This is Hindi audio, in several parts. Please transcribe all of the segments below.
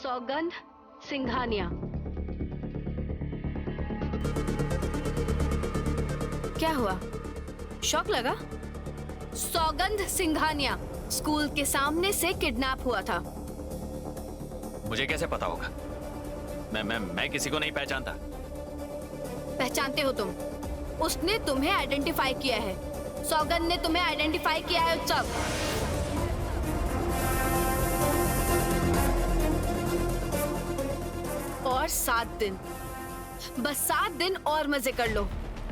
सौगंध सिंघानिया। क्या हुआ, शौक लगा? सौगंध सिंघानिया स्कूल के सामने से किडनैप हुआ था। मुझे कैसे पता होगा? मैं किसी को नहीं पहचानता। पहचानते हो तुम? उसने तुम्हें आइडेंटिफाई किया है। सौगंध ने तुम्हें आइडेंटिफाई किया है उत्सव। और 7 दिन, बस 7 दिन और मजे कर लो।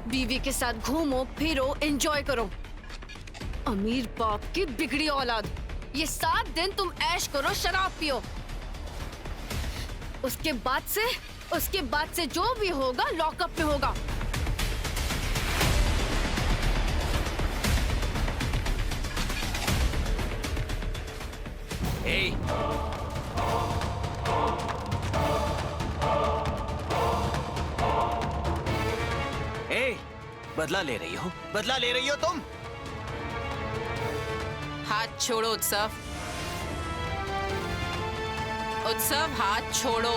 बीवी के साथ घूमो फिरो, एंजॉय करो। अमीर बाप की बिगड़ी औलाद। ये 7 दिन तुम ऐश करो, शराब पियो। उसके बाद से जो भी होगा लॉकअप में होगा। Hey! Hey! बदला ले रही हो? बदला ले रही हो तुम? हाथ छोड़ो उत्सव। उत्सव, हाथ छोड़ो।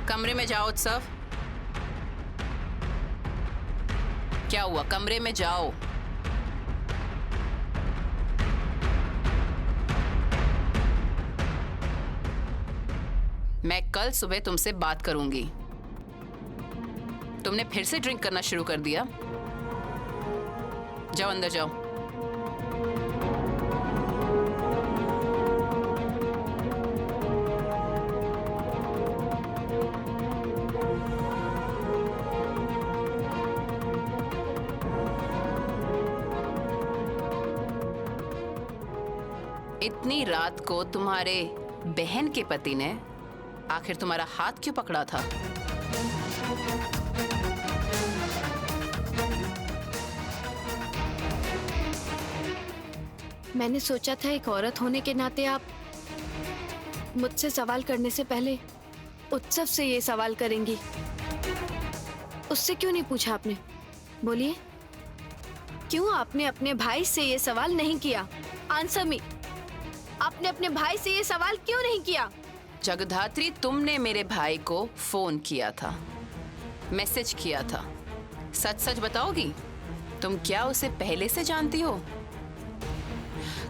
कमरे में जाओ उत्सव। क्या हुआ? कमरे में जाओ। मैं कल सुबह तुमसे बात करूंगी। तुमने फिर से ड्रिंक करना शुरू कर दिया। जाओ अंदर जाओ। इतनी रात को तुम्हारे बहन के पति ने आखिर तुम्हारा हाथ क्यों पकड़ा था? मैंने सोचा था एक औरत होने के नाते आप मुझसे सवाल करने से पहले उत्सव से ये सवाल करेंगी। उससे क्यों नहीं पूछा आपने? बोलिए, क्यों आपने अपने भाई से ये सवाल नहीं किया? Answer me. आपने अपने भाई से ये सवाल क्यों नहीं किया? जगधात्री, तुमने मेरे भाई को फोन किया था, मैसेज किया था। सच सच बताओगी? तुम क्या उसे पहले से जानती हो?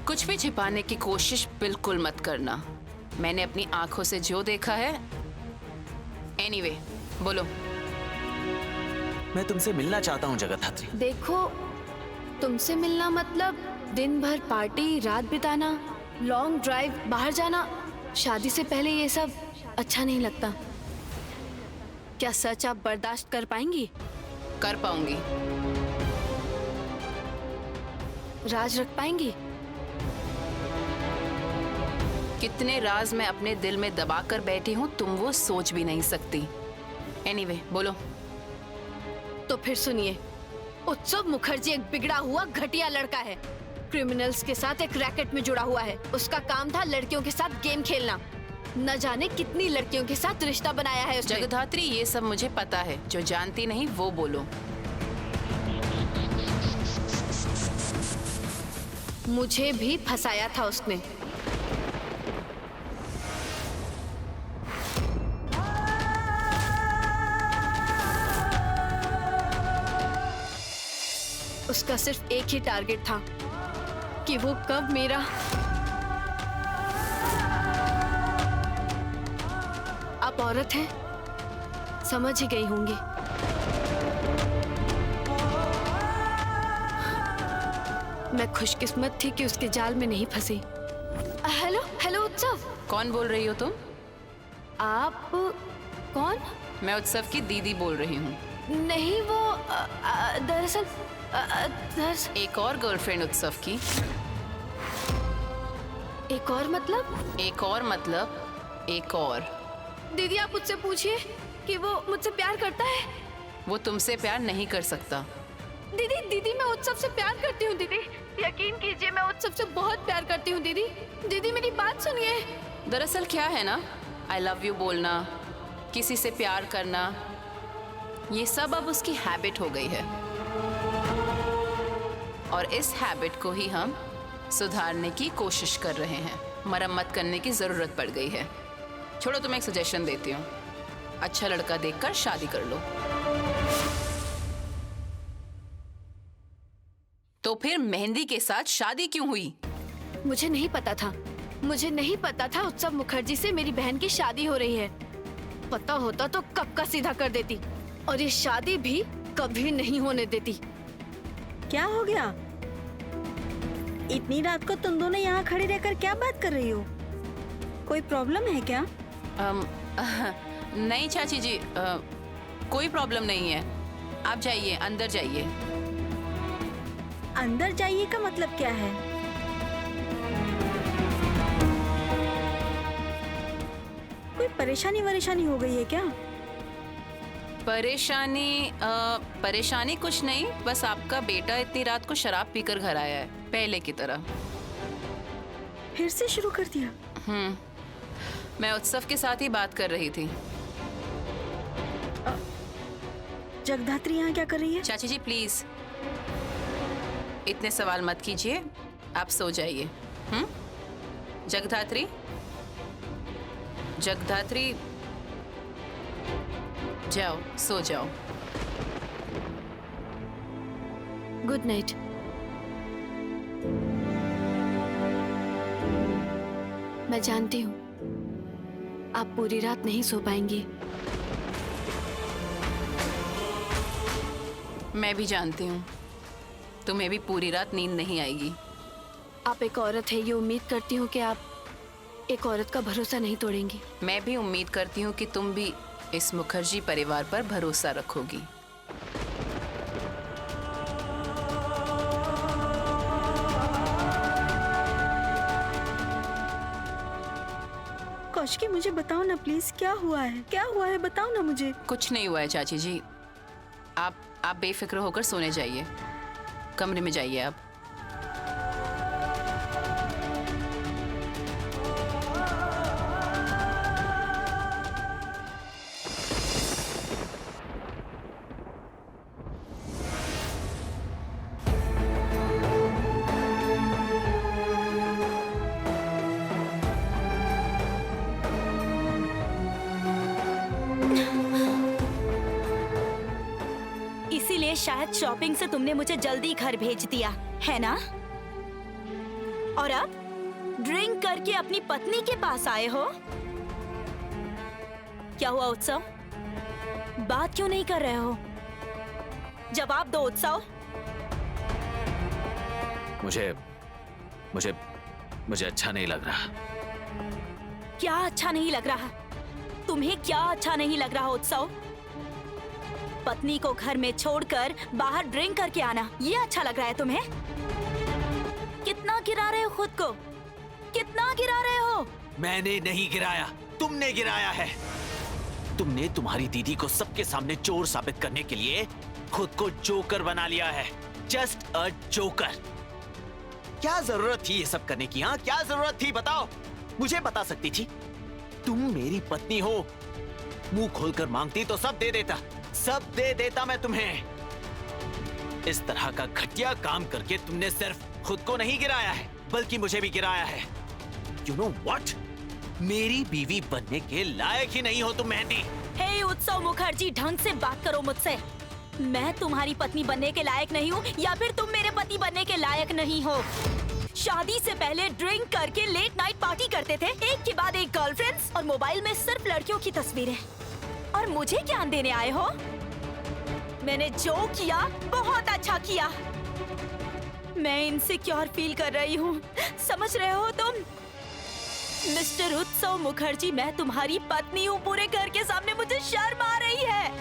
कुछ भी छिपाने की कोशिश बिल्कुल मत करना। मैंने अपनी आंखों से जो देखा है। एनीवे, बोलो। मैं तुमसे मिलना चाहता हूँ जगधात्री। देखो, तुमसे मिलना मतलब दिन भर पार्टी, रात बिताना, लॉन्ग ड्राइव, बाहर जाना। शादी से पहले ये सब अच्छा नहीं लगता। क्या सच आप बर्दाश्त कर पाएंगी? कर पाऊंगी। राज रख पाएंगी? कितने राज मैं अपने दिल में दबा कर बैठी हूं, तुम वो सोच भी नहीं सकती। एनीवे, बोलो। तो फिर सुनिए, उत्सव मुखर्जी एक बिगड़ा हुआ घटिया लड़का है। क्रिमिनल्स के साथ एक रैकेट में जुड़ा हुआ है। उसका काम था लड़कियों के साथ गेम खेलना। न जाने कितनी लड़कियों के साथ रिश्ता बनाया है उसने। जगधात्री, ये सब मुझे पता है। जो जानती नहीं वो बोलो। मुझे भी फंसाया था उसने। उसका सिर्फ एक ही टारगेट था कि वो कब मेरा आप औरत हैं, समझ ही गई होंगी। मैं खुशकिस्मत थी कि उसके जाल में नहीं फंसी। हेलो हेलो उत्सव। कौन बोल रही हो तुम? आप कौन? मैं उत्सव की दीदी बोल रही हूँ। नहीं, वो दरअसल एक और गर्लफ्रेंड उत्सव की। एक और मतलब? एक और मतलब एक और। दीदी, आप मुझसे पूछिए कि वो मुझसे प्यार करता है। वो तुमसे प्यार नहीं कर सकता। दीदी, मैं उत्सव से प्यार करती हूँ दीदी। यकीन कीजिए, मैं उत्सव से बहुत प्यार करती हूँ दीदी। दीदी, मेरी बात सुनिए। दरअसल क्या है ना, आई लव यू बोलना, किसी से प्यार करना, ये सब अब उसकी हैबिट हो गई है और इस हैबिट को ही हम सुधारने की कोशिश कर रहे हैं। मरम्मत करने की जरूरत पड़ गई है। छोड़ो, तुम्हें एक सजेशन देती हूँ, अच्छा लड़का देखकर शादी कर लो। तो फिर मेहंदी के साथ शादी क्यों हुई? मुझे नहीं पता था, मुझे नहीं पता था उत्सव मुखर्जी से मेरी बहन की शादी हो रही है। पता होता तो कब का सीधा कर देती, और ये शादी भी कभी नहीं होने देती। क्या हो गया? इतनी रात को तुम दोनों यहाँ खड़े रहकर क्या बात कर रही हो? कोई प्रॉब्लम है क्या? नहीं चाची जी, कोई प्रॉब्लम नहीं है। आप जाइए, अंदर जाइए। अंदर जाइए का मतलब क्या है? कोई परेशानी हो गई है क्या? परेशानी कुछ नहीं, बस आपका बेटा इतनी रात को शराब पीकर घर आया है, पहले की तरह। फिर से शुरू कर दिया? मैं उत्सव के साथ ही बात कर रही थी। जगधात्री यहाँ क्या कर रही है? चाची जी प्लीज इतने सवाल मत कीजिए, आप सो जाइए। जगधात्री, जगधात्री, जाओ सो जाओ। Good night. मैं जानती हूँ आप पूरी रात नहीं सो पाएंगी। मैं भी जानती हूँ तुम्हें भी पूरी रात नींद नहीं आएगी। आप एक औरत है, ये उम्मीद करती हूँ कि आप एक औरत का भरोसा नहीं तोड़ेंगी। मैं भी उम्मीद करती हूँ कि तुम भी इस मुखर्जी परिवार पर भरोसा रखोगी। कौशिकी मुझे बताओ ना प्लीज, क्या हुआ है? क्या हुआ है बताओ ना मुझे। कुछ नहीं हुआ है चाची जी, आप बेफिक्र होकर सोने जाइए, कमरे में जाइए आप। इसीलिए शायद शॉपिंग से तुमने मुझे जल्दी घर भेज दिया है ना? और अब ड्रिंक करके अपनी पत्नी के पास आए हो। क्या हुआ उत्सव? बात क्यों नहीं कर रहे हो? जवाब दो उत्सव। मुझे अच्छा नहीं लग रहा। क्या अच्छा नहीं लग रहा? तुम्हें क्या अच्छा नहीं लग रहा उत्सव? पत्नी को घर में छोड़कर बाहर ड्रिंक करके आना, ये अच्छा लग रहा है तुम्हें? कितना गिरा रहे हो खुद को? कितना गिरा रहे हो? मैंने नहीं गिराया, तुमने गिराया है। तुमने तुम्हारी दीदी को सबके सामने चोर साबित करने के लिए खुद को जोकर बना लिया है। Just a joker. क्या जरूरत थी ये सब करने की? हाँ, क्या जरूरत थी बताओ? मुझे बता सकती थी। तुम मेरी पत्नी हो, मुंह खोलकर मांगती तो सब दे देता मैं तुम्हें। इस तरह का घटिया काम करके तुमने सिर्फ खुद को नहीं गिराया है, बल्कि मुझे भी गिराया है। You know what? मेरी बीवी बनने के लायक ही नहीं हो तुम मेहंदी। हे उत्सव मुखर्जी, ढंग से बात करो मुझसे। मैं तुम्हारी पत्नी बनने के लायक नहीं हूँ या फिर तुम मेरे पति बनने के लायक नहीं हो। शादी से पहले ड्रिंक करके लेट नाइट पार्टी करते थे, एक के बाद एक गर्लफ्रेंड्स, और मोबाइल में सिर्फ लड़कियों की तस्वीरें। और मुझे ज्ञान देने आए हो? मैंने जो किया बहुत अच्छा किया। मैं इनसिक्योर फील कर रही हूँ, समझ रहे हो तुम? मिस्टर उत्सव मुखर्जी, मैं तुम्हारी पत्नी हूँ। पूरे घर के सामने मुझे शर्म आ रही है।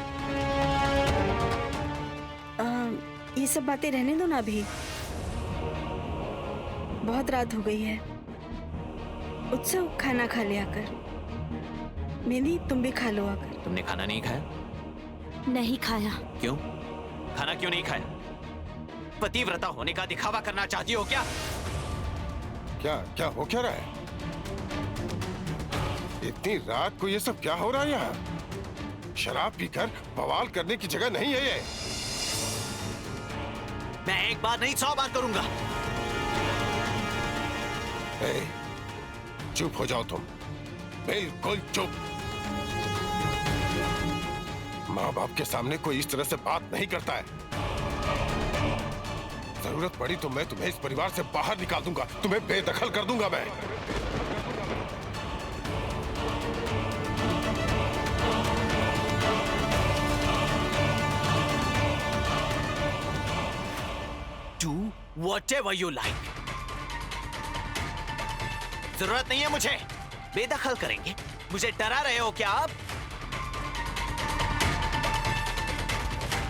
ये सब बातें रहने दो ना, अभी बहुत रात हो गई है। उत्सव खाना खा लिया कर। मेहंदी तुम भी खा लो आकर। तुमने खाना नहीं खाया? नहीं खाया। क्यों? खाना क्यों नहीं खाया? पतिव्रता होने का दिखावा करना चाहती हो क्या? क्या हो क्या रहा है? इतनी रात को ये सब क्या हो रहा है यहाँ? शराब पीकर बवाल करने की जगह नहीं है ये। मैं एक बार नहीं 100 बार करूंगा। ए, चुप हो जाओ तुम, बिल्कुल चुप। माँ बाप के सामने कोई इस तरह से बात नहीं करता है। जरूरत पड़ी तो मैं तुम्हें इस परिवार से बाहर निकाल दूंगा, तुम्हें बेदखल कर दूंगा मैं। Do whatever you like. जरूरत नहीं है मुझे। बेदखल करेंगे? मुझे डरा रहे हो क्या आप?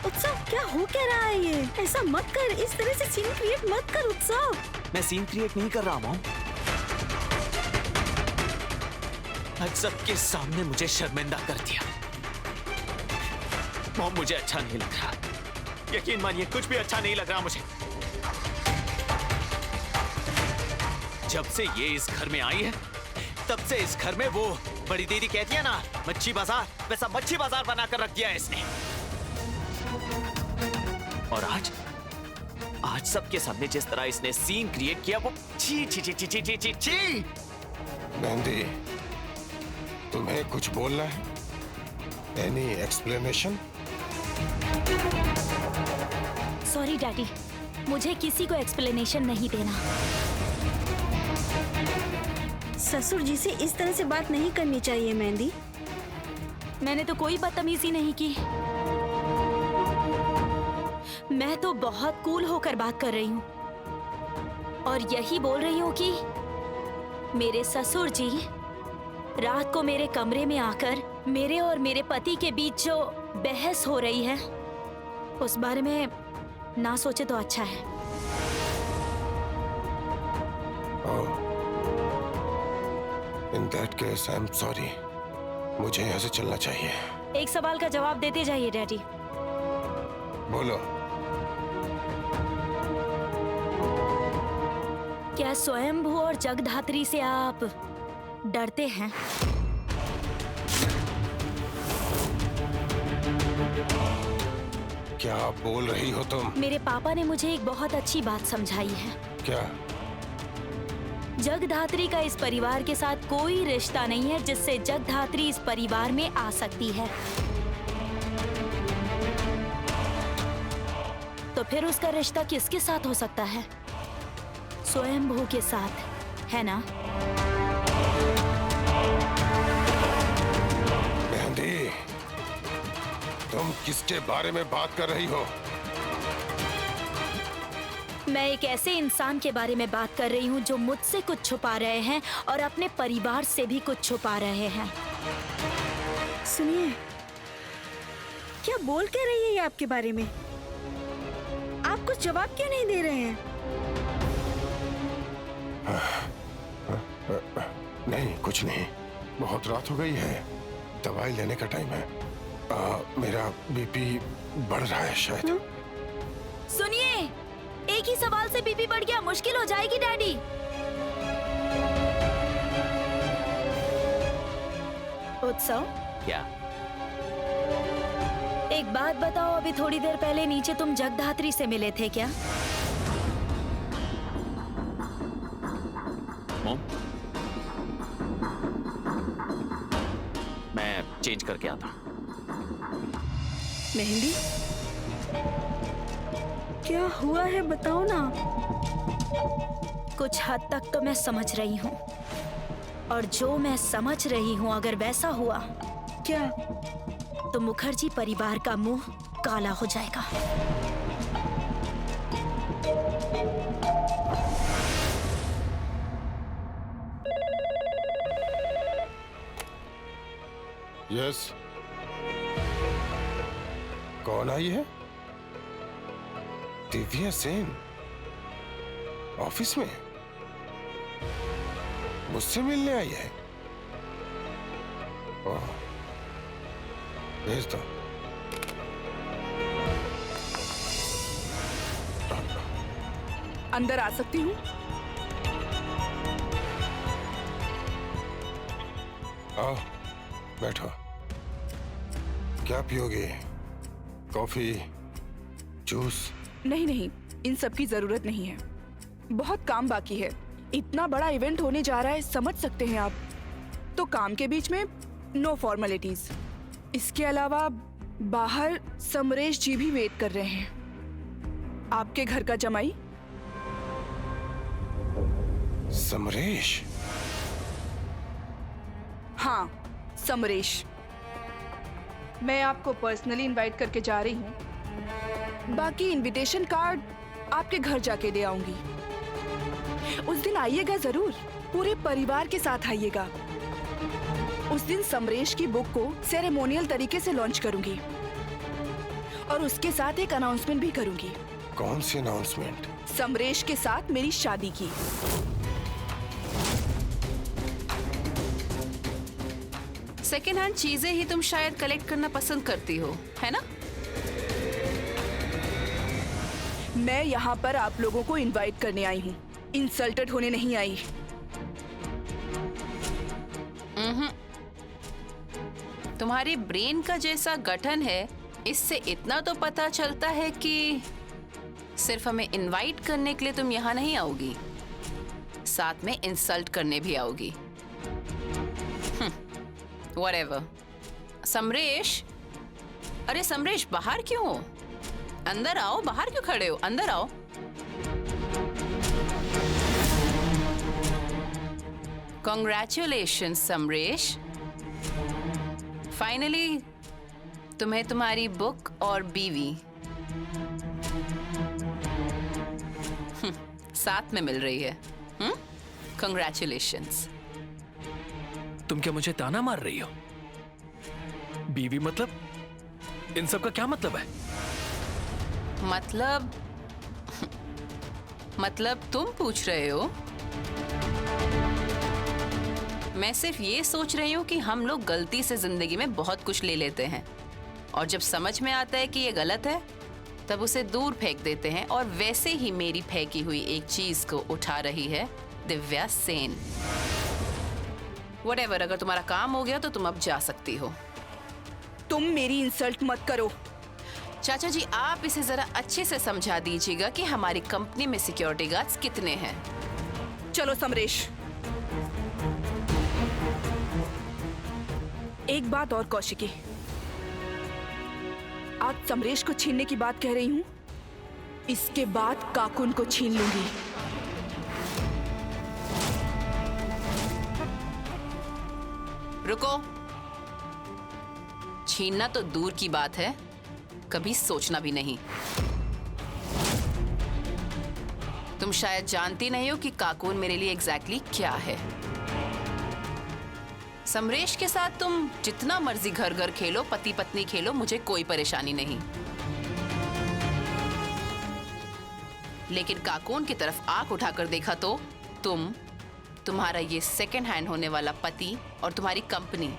उत्सव, क्या हो क्या रहा है ये? ऐसा मत कर, इस तरह से सीन क्रिएट मत कर उत्सव। मैं सीन क्रिएट नहीं कर रहा हूँ। आज सबके सामने मुझे शर्मिंदा कर दिया। मॉम, मुझे अच्छा नहीं लग रहा। यकीन मानिए, कुछ भी अच्छा नहीं लग रहा मुझे। जब से ये इस घर में आई है, तब से इस घर में वो बड़ी दीदी कहती है ना, मच्छी बाजार, वैसा मच्छी बाजार बनाकर रख दिया है इसने। और आज सबके सामने जिस तरह इसने सीन क्रिएट किया, वो छी छी छी छी छी छी छी छी। मेहंदी, तुम्हें कुछ बोलना है? Any explanation? सॉरी डैडी, मुझे किसी को एक्सप्लेनेशन नहीं देना। ससुर जी से इस तरह से बात नहीं करनी चाहिए मेहंदी। मैंने तो कोई बदतमीजी नहीं की। मैं तो बहुत कूल होकर बात कर रही हूँ और यही बोल रही हूँ कि मेरे ससुर जी रात को मेरे कमरे में आकर मेरे और मेरे पति के बीच जो बहस हो रही है उस बारे में ना सोचे तो अच्छा है। In that case I am sorry. मुझे यहाँ से चलना चाहिए। एक सवाल का जवाब देते जाइए डैडी। बोलो। क्या स्वयंभू और जगधात्री से आप डरते हैं? क्या बोल रही हो तुम? मेरे पापा ने मुझे एक बहुत अच्छी बात समझाई है। क्या? जगधात्री का इस परिवार के साथ कोई रिश्ता नहीं है जिससे जगधात्री इस परिवार में आ सकती है। तो फिर उसका रिश्ता किसके साथ हो सकता है? स्वयंभू के साथ, है ना? मेहंदी, तुम किसके बारे में बात कर रही हो? मैं एक ऐसे इंसान के बारे में बात कर रही हूँ जो मुझसे कुछ छुपा रहे हैं और अपने परिवार से भी कुछ छुपा रहे हैं। सुनिए, क्या बोल के रही है ये आपके बारे में? आप कुछ जवाब क्यों नहीं दे रहे हैं? नहीं, कुछ नहीं। बहुत रात हो गई है, दवाई लेने का टाइम है। मेरा बीपी बढ़ रहा है शायद। सुनिए, एक ही सवाल से बीपी बढ़ गया, मुश्किल हो जाएगी डैडी। उत्सव, क्या? एक बात बताओ, अभी थोड़ी देर पहले नीचे तुम जगधात्री से मिले थे क्या? मॉम, मैं चेंज करके आता हूँ। मेहंदी, क्या हुआ है बताओ ना। कुछ हद तक तो मैं समझ रही हूँ, और जो मैं समझ रही हूँ अगर वैसा हुआ क्या? तो मुखर्जी परिवार का मुंह काला हो जाएगा। यस। कौन आई है? दिव्या सेन ऑफिस में मुझसे मिलने आई है। ओह, भेज दो। अंदर आ सकती हूँ? आओ, बैठो। क्या पियोगे? Coffee, juice? नहीं नहीं, इन सब की जरूरत नहीं है। बहुत काम बाकी है। इतना बड़ा इवेंट होने जा रहा है, समझ सकते हैं आप। तो काम के बीच में नो फॉर्मेलिटीज। इसके अलावा बाहर समरेश जी भी वेट कर रहे हैं, आपके घर का जमाई। समरेश? हाँ, समरेश। मैं आपको पर्सनली इनवाइट करके जा रही हूँ। बाकी इनविटेशन कार्ड आपके घर जाके दे आऊंगी। उस दिन आइएगा जरूर, पूरे परिवार के साथ आइएगा। उस दिन समरेश की बुक को सेरेमोनियल तरीके से लॉन्च करूंगी और उसके साथ एक अनाउंसमेंट भी करूंगी। कौन सी अनाउंसमेंट? समरेश के साथ मेरी शादी की। सेकेंड हैंड चीजें ही तुम शायद कलेक्ट करना पसंद करती हो, है ना? मैं यहाँ पर आप लोगों को इनवाइट करने आई हूँ, इंसल्टेड होने नहीं आई। तुम्हारी ब्रेन का जैसा गठन है, इससे इतना तो पता चलता है कि सिर्फ हमें इनवाइट करने के लिए तुम यहाँ नहीं आओगी, साथ में इंसल्ट करने भी आओगी। Whatever. समरेश, अरे समरेश, बाहर क्यों हो? अंदर आओ, बाहर क्यों खड़े हो? अंदर आओ। Congratulations समरेश, फाइनली तुम्हें तुम्हारी बुक और बीवी साथ में मिल रही है। Congratulations। तुम क्या मुझे ताना मार रही हो? बीवी मतलब? इन सब का क्या मतलब है? मतलब तुम पूछ रहे हो? मैं सिर्फ ये सोच रही हूँ कि हम लोग गलती से जिंदगी में बहुत कुछ ले लेते हैं और जब समझ में आता है कि ये गलत है तब उसे दूर फेंक देते हैं, और वैसे ही मेरी फेंकी हुई एक चीज को उठा रही है दिव्या सेन। Whatever, अगर तुम्हारा काम हो गया तो तुम अब जा सकती हो। तुम मेरी इंसल्ट मत करो। चाचा जी, आप इसे जरा अच्छे से समझा दीजिएगा कि हमारी कंपनी में सिक्योरिटी गार्ड्स कितने हैं। चलो समरेश। एक बात और कौशिकी, आज समरेश को छीनने की बात कह रही हूँ, इसके बाद काकुन को छीन लूंगी। रुको, छीनना तो दूर की बात है, कभी सोचना भी नहीं। तुम शायद जानती नहीं हो कि काकून मेरे लिए एग्जैक्टली क्या है। समरेश के साथ तुम जितना मर्जी घर घर खेलो, पति पत्नी खेलो, मुझे कोई परेशानी नहीं, लेकिन काकून की तरफ आंख उठाकर देखा तो तुम्हारा ये सेकंड हैंड होने वाला पति और तुम्हारी कंपनी,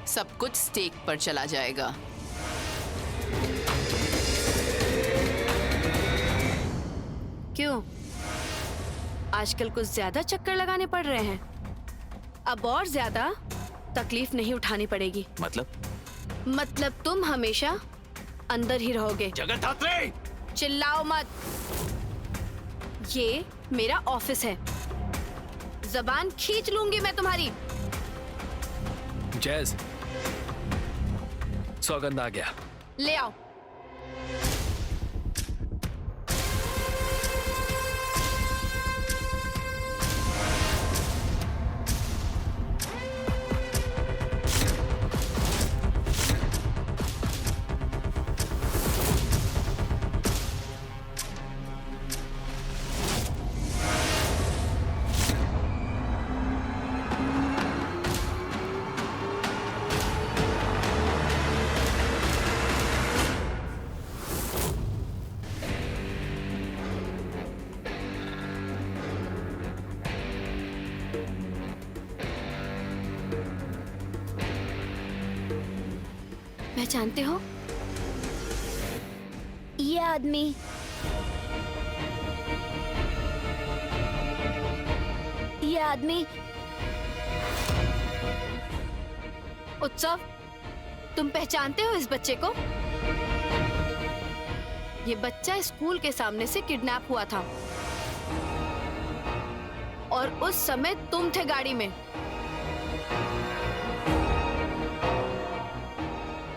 सब कुछ स्टेक पर चला जाएगा। क्यों? आजकल कुछ ज्यादा चक्कर लगाने पड़ रहे हैं? अब और ज्यादा तकलीफ नहीं उठानी पड़ेगी। मतलब तुम हमेशा अंदर ही रहोगे। जगन्नाथी! चिल्लाओ मत, ये मेरा ऑफिस है, जबान खींच लूंगी मैं तुम्हारी। जैज, सौगंध आ गया। ले आओ। पहचानते हो? ये आदमी उत्सव, तुम पहचानते हो इस बच्चे को? ये बच्चा स्कूल के सामने से किडनैप हुआ था और उस समय तुम थे गाड़ी में।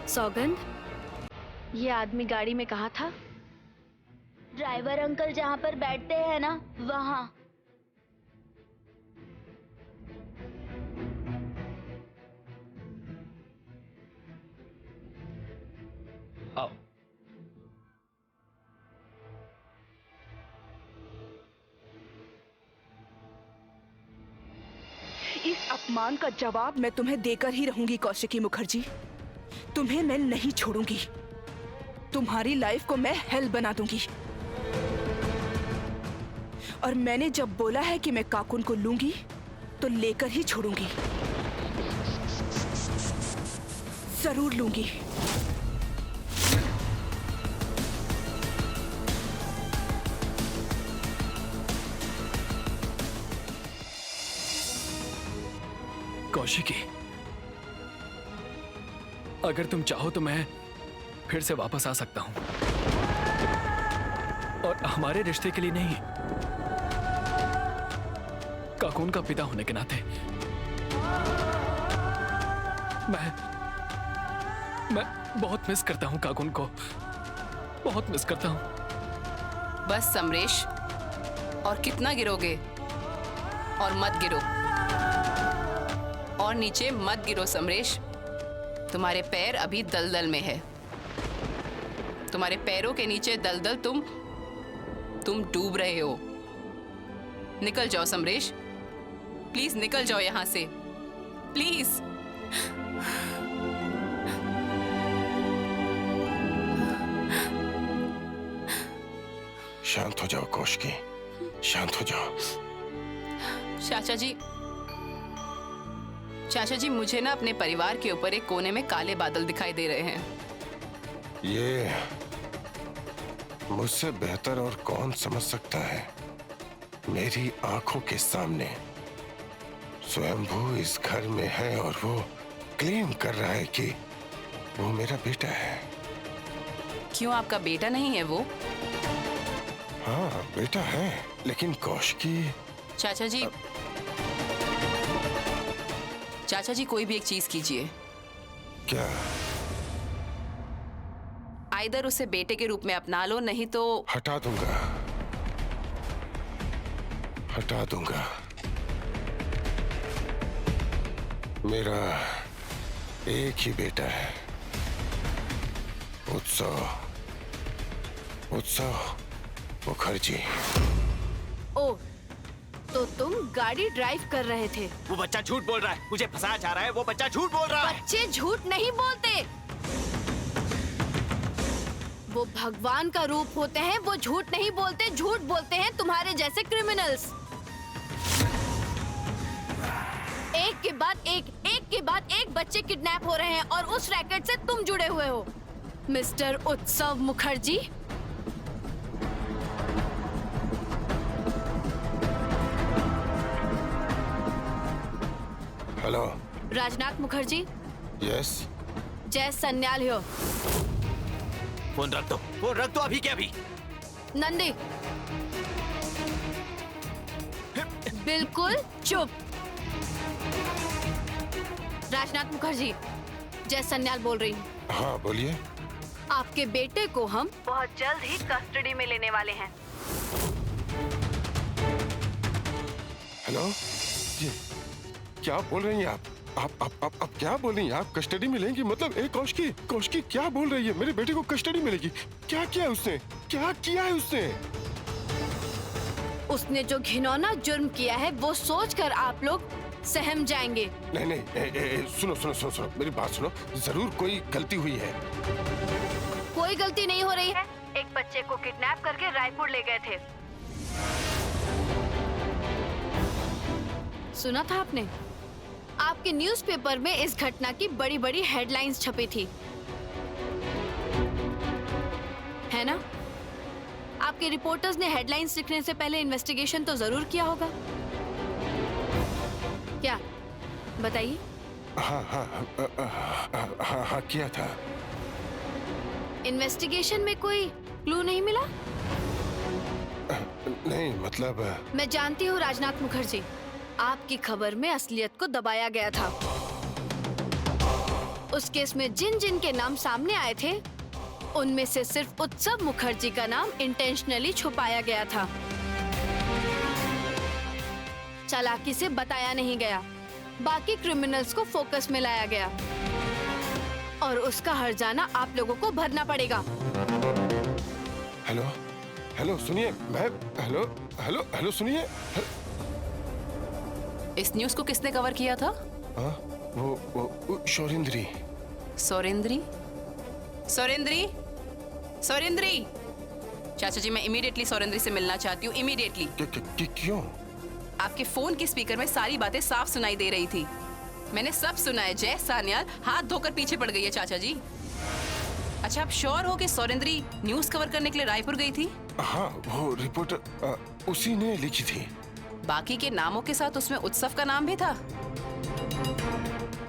सौगंध, ये आदमी गाड़ी में कहाँ था? ड्राइवर अंकल जहाँ पर बैठते हैं ना, वहाँ। आओ। इस अपमान का जवाब मैं तुम्हें देकर ही रहूंगी कौशिकी मुखर्जी। तुम्हें मैं नहीं छोड़ूंगी। तुम्हारी लाइफ को मैं हेल बना दूंगी। और मैंने जब बोला है कि मैं काकुन को लूंगी तो लेकर ही छोड़ूंगी, जरूर लूंगी। कौशिकी, अगर तुम चाहो तो मैं फिर से वापस आ सकता हूं, और हमारे रिश्ते के लिए नहीं, काकून का पिता होने के नाते मैं बहुत मिस करता हूं काकून को, बहुत मिस करता हूं। बस समरेश, और कितना गिरोगे? और मत गिरो, और नीचे मत गिरो समरेश। तुम्हारे पैर अभी दलदल में है। तुम्हारे पैरों के नीचे दलदल, तुम डूब रहे हो। निकल जाओ समरेश, प्लीज निकल जाओ यहां से, प्लीज। शांत हो जाओ कौशिकी, शांत हो जाओ। चाचा जी, मुझे ना अपने परिवार के ऊपर एक कोने में काले बादल दिखाई दे रहे हैं। ये मुझसे बेहतर और कौन समझ सकता है? मेरी आंखों के सामने स्वयंभू इस घर में है और वो क्लेम कर रहा है कि वो मेरा बेटा है। क्यों, आपका बेटा नहीं है वो? हाँ, बेटा है, लेकिन कौशिकी। चाचा जी कोई भी एक चीज कीजिए। क्या? आइदर उसे बेटे के रूप में अपना लो, नहीं तो हटा दूंगा, हटा दूंगा। मेरा एक ही बेटा है, उत्सव मुखर्जी। ओ, तो तुम गाड़ी ड्राइव कर रहे थे? वो बच्चा झूठ बोल रहा है, मुझे फंसाया जा रहा है। वो बच्चा झूठ बोल रहा है। बच्चे झूठ नहीं बोलते, वो भगवान का रूप होते हैं। वो झूठ नहीं बोलते, झूठ बोलते हैं तुम्हारे जैसे क्रिमिनल्स। एक के बाद एक बच्चे किडनैप हो रहे हैं और उस रैकेट से तुम जुड़े हुए हो, मिस्टर उत्सव मुखर्जी। हेलो, राजनाथ मुखर्जी। यस। जय सन्याल हो। फोन रख दो अभी के अभी। नंदी, बिल्कुल चुप। राजनाथ मुखर्जी, जय सन्याल बोल रही हूँ। हाँ बोलिए। आपके बेटे को हम बहुत जल्द ही कस्टडी में लेने वाले हैं। हेलो जी, क्या बोल रही हैं आप क्या बोल रही हैं? आप कस्टडी में लेंगी? मतलब एक कौशिकी क्या बोल रही है? मेरे बेटे को कस्टडी मिलेगी? क्या किया है उसने? क्या किया है उसने? उसने जो घिनौना जुर्म किया है वो सोचकर आप लोग सहम जाएंगे। नहीं, सुनो, मेरी बात सुनो। जरूर कोई गलती हुई है। कोई गलती नहीं हो रही है। एक बच्चे को किडनैप करके रायपुर ले गए थे। सुना था आपने? आपके न्यूज़पेपर में इस घटना की बड़ी बड़ी हेडलाइंस छपी थी, है ना? आपके रिपोर्टर्स ने हेडलाइंस लिखने से पहले इन्वेस्टिगेशन तो जरूर किया होगा। क्या बताइए? हाँ हाँ हाँ हाँ किया था। इन्वेस्टिगेशन में कोई क्लू नहीं मिला? नहीं मतलब मैं जानती हूँ राजनाथ मुखर्जी, आपकी खबर में असलियत को दबाया गया था। उस केस में जिन जिन के नाम सामने आए थे, उनमें से सिर्फ उत्सव मुखर्जी का नाम इंटेंशनली छुपाया गया था। चालाकी से बताया नहीं गया, बाकी क्रिमिनल्स को फोकस में लाया गया और उसका हर्जाना आप लोगों को भरना पड़ेगा। हेलो हेलो सुनिए, मैं हेलो हेलो हेलो सुनिए। इस न्यूज को किसने कवर किया था? हाँ वो शौरिंद्री। सौरेंद्री? सौरेंद्री? सौरेंद्री? चाचा जी, मैं इमीडिएटली सौरेंद्री से मिलना चाहती हूँ, इमीडिएटली। क्यों? आपके फोन के स्पीकर में सारी बातें साफ सुनाई दे रही थी। मैंने सब सुना है। जय सान्याल हाथ धोकर पीछे पड़ गई है चाचा जी। अच्छा, आप श्योर हो कि सौरेंद्री न्यूज कवर करने के लिए रायपुर गई थी? हाँ, वो रिपोर्टर उसी ने लिखी थी। बाकी के नामों के साथ उसमें उत्सव का नाम भी था।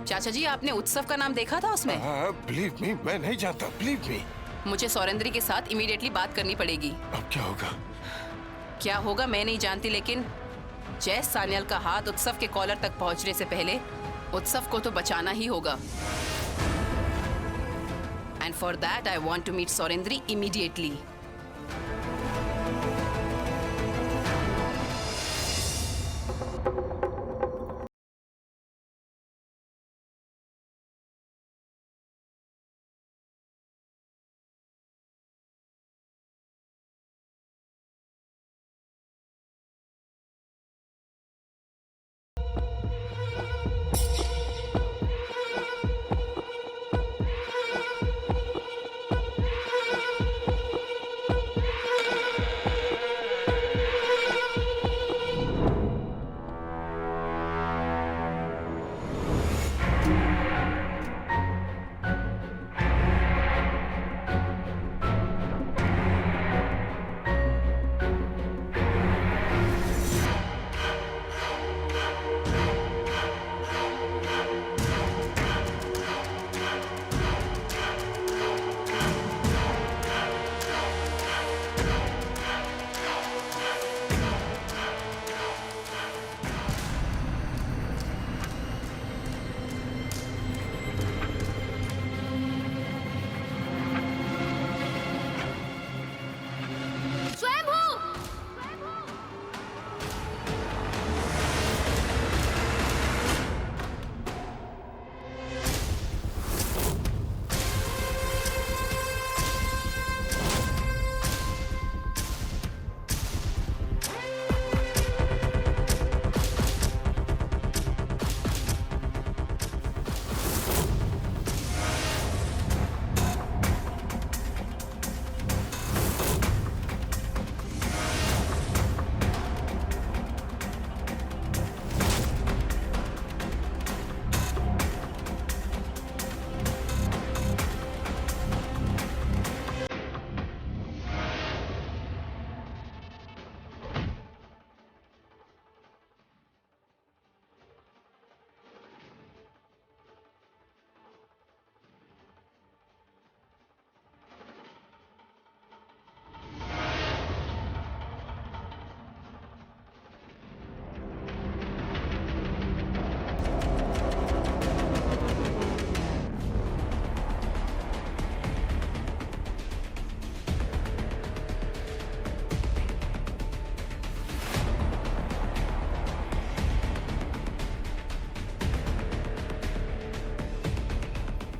चाचा जी, आपने उत्सव का नाम देखा था उसमें? बिलीव मी, मैं नहीं जानता, बिलीव मी। मुझे सौरेंद्री के साथ इमीडिएटली बात करनी पड़ेगी। अब क्या होगा? क्या होगा मैं नहीं जानती, लेकिन जय सान्याल का हाथ उत्सव के कॉलर तक पहुंचने से पहले उत्सव को तो बचाना ही होगा। And for that I want to meet Saurendri immediately.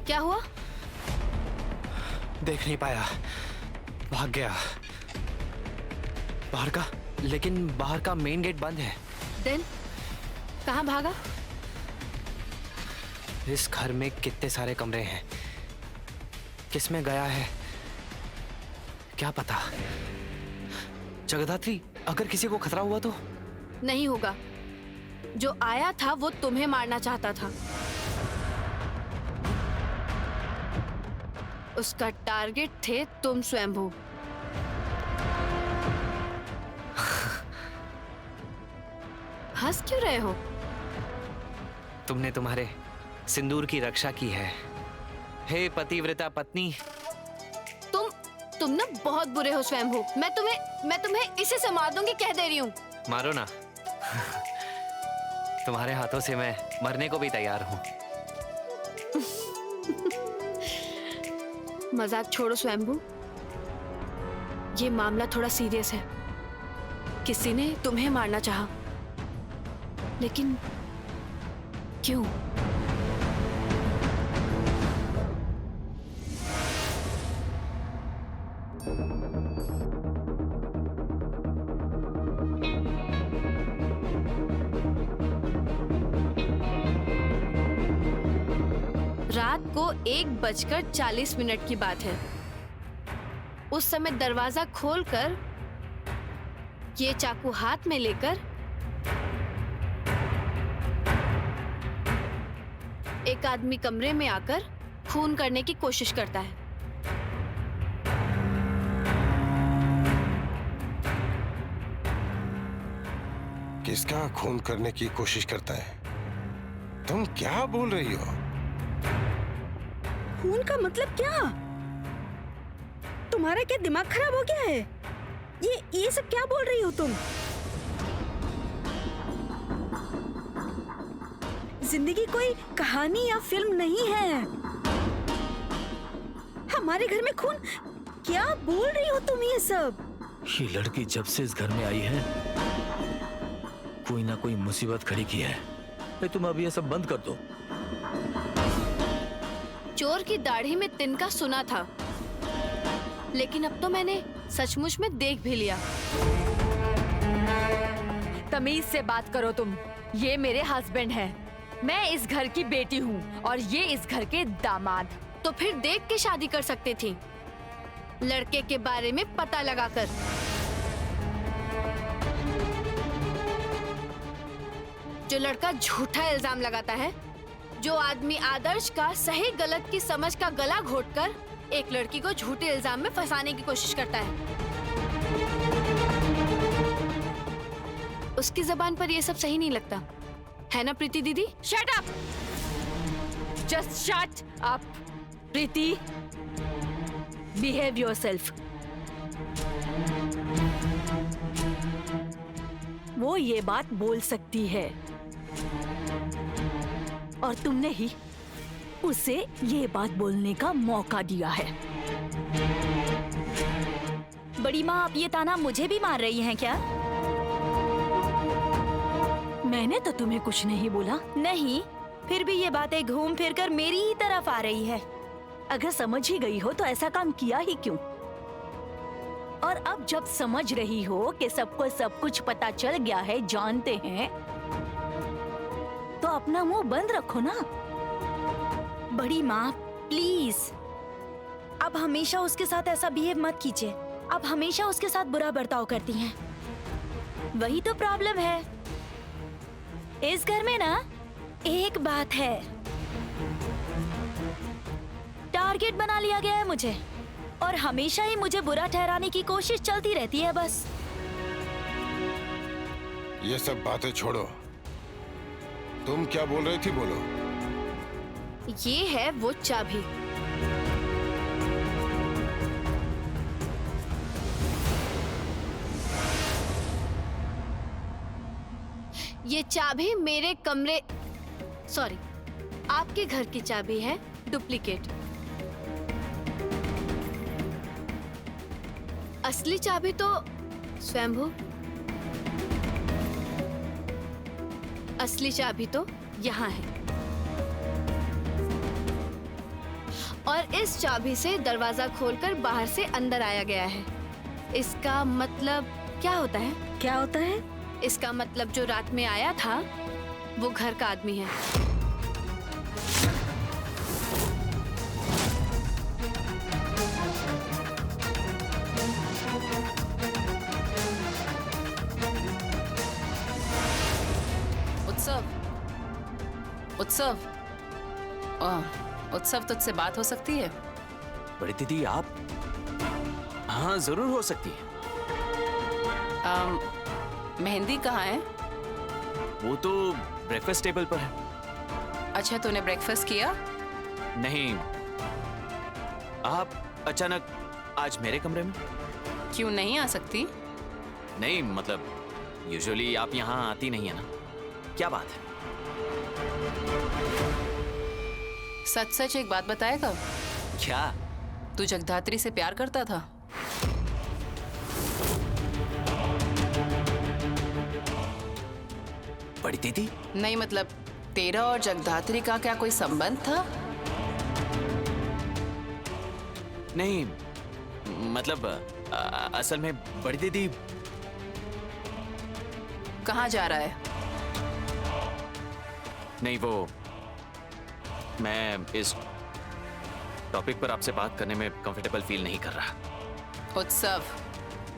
क्या हुआ? देख नहीं पाया, भाग गया बाहर का, लेकिन बाहर का मेन गेट बंद है। देन कहाँ भागा? इस घर में कितने सारे कमरे हैं, किसमें गया है क्या पता। जगदात्री, अगर किसी को खतरा हुआ तो? नहीं होगा। जो आया था वो तुम्हें मारना चाहता था। उसका टारगेट थे तुम स्वयंभू। हंस क्यों रहे हो? तुमने तुम्हारे सिंदूर की रक्षा की है। हे पतिव्रता पत्नी। तुम ना बहुत बुरे हो स्वयंभू। मैं तुम्हें इसी से मार दूंगी, कह दे रही हूँ। मारो ना। तुम्हारे हाथों से मैं मरने को भी तैयार हूँ। मजाक छोड़ो स्वयंभू, ये मामला थोड़ा सीरियस है। किसी ने तुम्हें मारना चाहा, लेकिन क्यों? रात को 1:40 की बात है। उस समय दरवाजा खोलकर ये चाकू हाथ में लेकर एक आदमी कमरे में आकर खून करने की कोशिश करता है। किसका खून करने की कोशिश करता है? तुम क्या बोल रही हो? खून का मतलब क्या? तुम्हारा क्या दिमाग खराब हो गया है? ये सब क्या बोल रही हो तुम? जिंदगी कोई कहानी या फिल्म नहीं है। हमारे घर में खून? क्या बोल रही हो तुम ये सब? ये लड़की जब से इस घर में आई है, कोई ना कोई मुसीबत खड़ी की है। तुम अभी ये सब बंद कर दो। चोर की दाढ़ी में तिनका सुना था, लेकिन अब तो मैंने सचमुच में देख भी लिया। तमीज से बात करो तुम। ये मेरे हस्बैंड हैं। मैं इस घर की बेटी हूँ और ये इस घर के दामाद। तो फिर देख के शादी कर सकती थी, लड़के के बारे में पता लगाकर। जो लड़का झूठा इल्जाम लगाता है, जो आदमी आदर्श का सही गलत की समझ का गला घोटकर एक लड़की को झूठे इल्जाम में फंसाने की कोशिश करता है, उसकी जबान पर ये सब सही नहीं लगता, है ना प्रीति दीदी? Shut up! Just shut up! Preeti, behave yourself. वो ये बात बोल सकती है और तुमने ही उसे ये बात बोलने का मौका दिया है। बड़ी माँ, आप ये ताना मुझे भी मार रही हैं क्या? मैंने तो तुम्हें कुछ नहीं बोला। नहीं, फिर भी ये बातें घूम फिर कर मेरी ही तरफ आ रही है। अगर समझ ही गई हो तो ऐसा काम किया ही क्यों? और अब जब समझ रही हो कि सबको सब कुछ पता चल गया है, जानते हैं, तो अपना मुंह बंद रखो ना। बड़ी माँ प्लीज, अब हमेशा उसके साथ ऐसा बिहेव मत कीजिए। अब हमेशा उसके साथ बुरा बर्ताव करती हैं। वही तो प्रॉब्लम है। इस घर में ना एक बात है, टारगेट बना लिया गया है मुझे, और हमेशा ही मुझे बुरा ठहराने की कोशिश चलती रहती है बस। ये सब बातें छोड़ो, तुम क्या बोल रही थी? बोलो। ये है वो चाबी। ये चाबी मेरे कमरे, सॉरी, आपके घर की चाबी है, डुप्लीकेट। असली चाबी तो स्वयंभू, असली चाबी तो यहाँ है। और इस चाबी से दरवाजा खोलकर बाहर से अंदर आया गया है। इसका मतलब क्या होता है? क्या होता है? इसका मतलब जो रात में आया था वो घर का आदमी है। उत्सव, उत्सव, तुझसे बात हो सकती है? बड़ी दीदी आप? हाँ जरूर हो सकती है। मेहंदी कहाँ है? वो तो ब्रेकफास्ट टेबल पर है। अच्छा, तूने ब्रेकफास्ट किया? नहीं, आप अचानक आज मेरे कमरे में? क्यों नहीं आ सकती? नहीं मतलब यूजुअली आप यहाँ आती नहीं है ना, क्या बात है? सच सच एक बात बताएगा? क्या? तू जगधात्री से प्यार करता था? बड़ी दीदी? नहीं मतलब तेरा और जगधात्री का क्या कोई संबंध था? नहीं मतलब असल में बड़ी दीदी। कहाँ जा रहा है? नहीं वो, मैं इस टॉपिक पर आपसे बात करने में कंफर्टेबल फील नहीं कर रहा। उत्सव।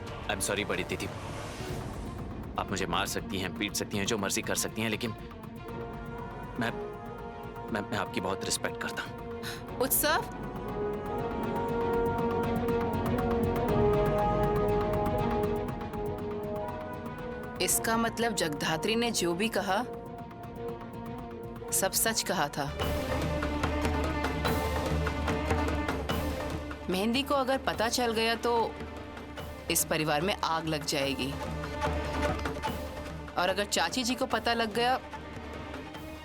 आई एम सॉरी बड़ी दीदी, आप मुझे मार सकती हैं, पीट सकती हैं, जो मर्जी कर सकती हैं, लेकिन मैं आपकी बहुत रिस्पेक्ट करता हूँ। उत्सव, इसका मतलब जगधात्री ने जो भी कहा सब सच कहा था। मेहंदी को अगर पता चल गया तो इस परिवार में आग लग जाएगी, और अगर चाची जी को पता लग गया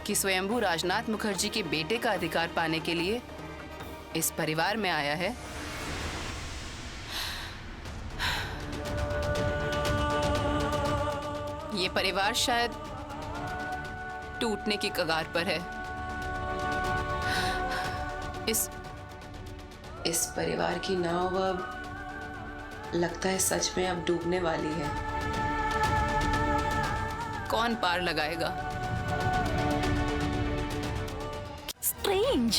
कि स्वयंभू राजनाथ मुखर्जी के बेटे का अधिकार पाने के लिए इस परिवार में आया है, ये परिवार शायद टूटने की कगार पर है। इस परिवार की नाव अब लगता है सच में अब डूबने वाली है। कौन पार लगाएगा? स्ट्रेंज,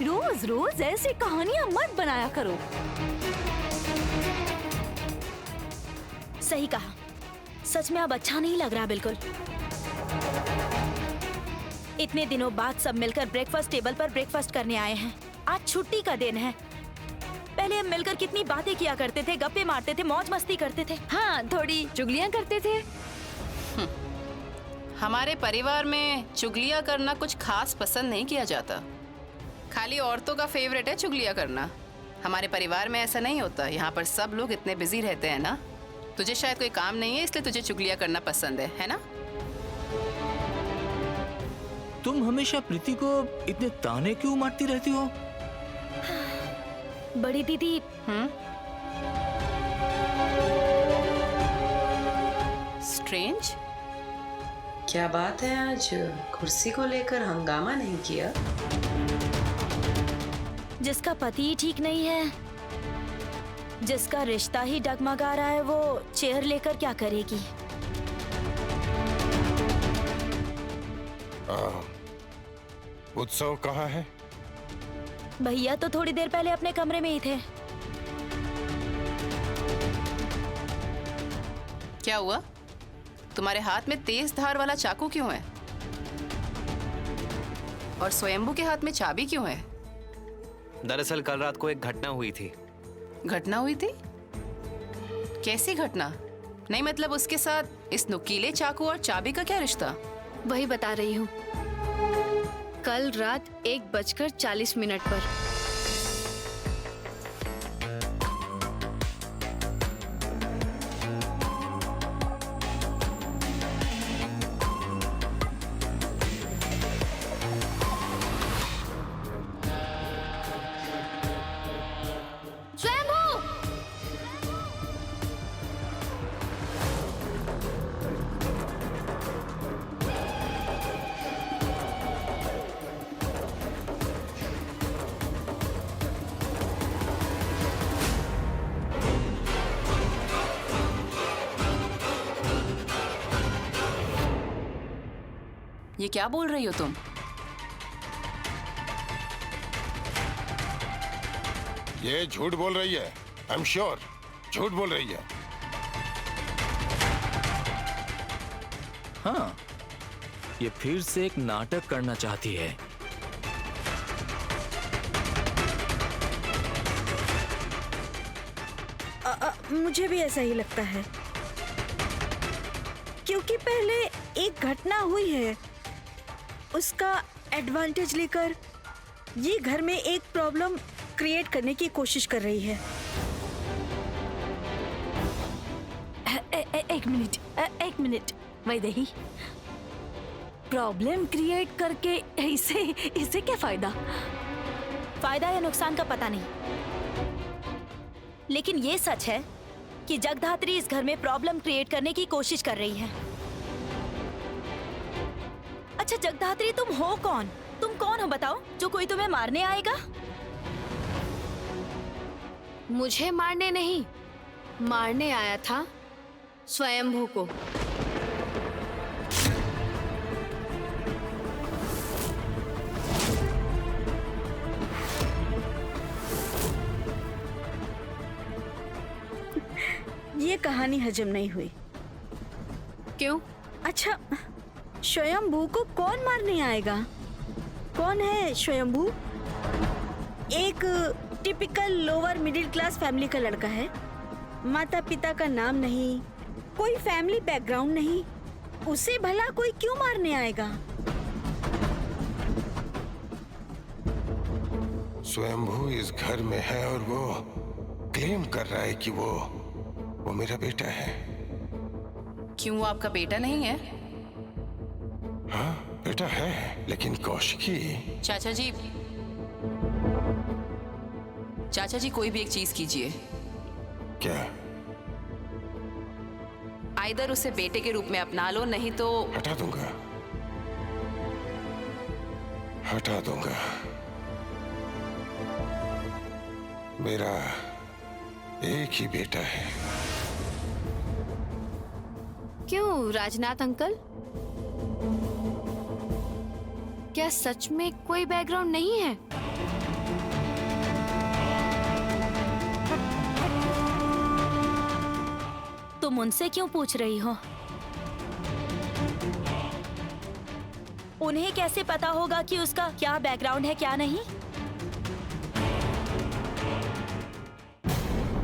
रोज रोज ऐसी कहानियां मत बनाया करो। सही कहा, सच में अब अच्छा नहीं लग रहा बिल्कुल। इतने दिनों बाद सब मिलकर ब्रेकफास्ट टेबल पर ब्रेकफास्ट करने आए हैं। आज छुट्टी का दिन है। पहले हम मिलकर कितनी बातें किया करते थे, गप्पे मारते थे, मौज मस्ती करते थे। हाँ, थोड़ी चुगलियां करते थे। हमारे परिवार में चुगलियां करना कुछ खास पसंद नहीं किया जाता। खाली औरतों का फेवरेट है चुगलियां करना। हमारे परिवार में ऐसा नहीं होता। यहाँ पर सब लोग इतने बिजी रहते हैं ना। तुझे शायद कोई काम नहीं है इसलिए तुझे चुगलियां करना पसंद है ना? तुम हमेशा प्रीति को इतने ताने क्यों मारती रहती हो? बड़ी दीदी, स्ट्रेंज, क्या बात है आज कुर्सी को लेकर हंगामा नहीं किया? जिसका पति ही ठीक नहीं है, जिसका रिश्ता ही डगमगा रहा है, वो चेयर लेकर क्या करेगी? उत्सव कहाँ है? भैया तो थोड़ी देर पहले अपने कमरे में ही थे। क्या हुआ? तुम्हारे हाथ में तेज धार वाला चाकू क्यों है? और स्वयंभू के हाथ में चाबी क्यों है? दरअसल कल रात को एक घटना हुई थी। घटना हुई थी? कैसी घटना? नहीं मतलब उसके साथ इस नुकीले चाकू और चाबी का क्या रिश्ता? वही बता रही हूँ। कल रात 1:40 पर। ये क्या बोल रही हो तुम? ये झूठ बोल रही है। आई एम श्योर झूठ बोल रही है। हाँ, ये फिर से एक नाटक करना चाहती है। मुझे भी ऐसा ही लगता है, क्योंकि पहले एक घटना हुई है, उसका एडवांटेज लेकर ये घर में एक प्रॉब्लम क्रिएट करने की कोशिश कर रही है। एक मिनट वैदेही, प्रॉब्लम क्रिएट करके इससे क्या फायदा? फायदा या नुकसान का पता नहीं, लेकिन ये सच है कि जगधात्री इस घर में प्रॉब्लम क्रिएट करने की कोशिश कर रही है। अच्छा जगधात्री, तुम हो कौन? तुम कौन हो बताओ, जो कोई तुम्हें मारने आएगा? मुझे मारने नहीं, मारने आया था स्वयंभू को। ये कहानी हजम नहीं हुई। क्यों? अच्छा, स्वयंभू को कौन मारने आएगा? कौन है स्वयंभू? एक typical lower middle class family का लड़का है। माता पिता का नाम नहीं, कोई फैमिली बैकग्राउंड नहीं, उसे भला कोई क्यों मारने आएगा? स्वयंभू इस घर में है और वो क्लेम कर रहा है कि वो मेरा बेटा है। क्यों, वो आपका बेटा नहीं है? हाँ बेटा है, लेकिन कौशिकी। चाचा जी कोई भी एक चीज कीजिए। क्या? आइदर उसे बेटे के रूप में अपना लो, नहीं तो हटा दूंगा, हटा दूंगा। मेरा एक ही बेटा है। क्यों राजनाथ अंकल, क्या सच में कोई बैकग्राउंड नहीं है? तुम उनसे क्यों पूछ रही हो? उन्हें कैसे पता होगा कि उसका क्या बैकग्राउंड है क्या नहीं?